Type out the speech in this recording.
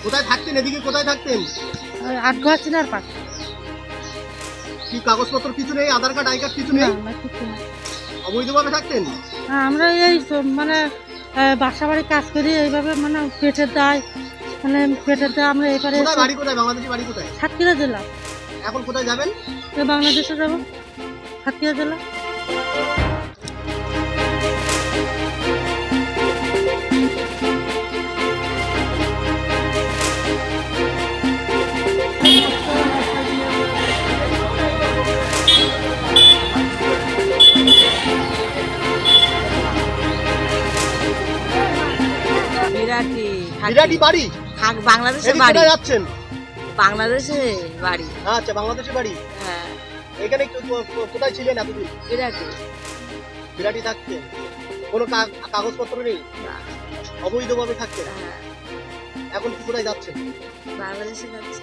কোথায় থাকতেন? এদিকে কোথায় থাকতেন? আটঘর চিনার পাশ। কি কাগজপত্র কিছু নেই? আধার কার্ড, আই কার্ড কিছু না নেই? না কিছু না। অবৈধভাবে থাকতেন? আমরা এই মানে বাসা বাড়ি কাজ করি এইভাবে, মানে পেটের দায়, মানে পেটের দায় আমরা এবারে কোথায় বাড়ি? কোথায় বাংলাদেশি বাড়ি কোথায়? সাতক্ষীরা জেলা। এখন কোথায় যাবেন? বাংলাদেশে যাবো, সাতক্ষীরা জেলা। বিরাটি বিরাটি বাড়ি? বাংলাদেশে এদিকে বাড়ি, কোথায় যাচ্ছেন? বাংলাদেশে বাড়ি। আচ্ছা, বাংলাদেশে বাড়ি। হ্যাঁ, এখানে কোথায় ছিলেন এতদিন? বিরাটি। বিরাটি থাকতেন? কোনো কাগজপত্র নেই? না, অবৈধভাবে থাকতেন? হ্যাঁ, এখন কি কোথায় যাচ্ছেন? বাংলাদেশে যাচ্ছে।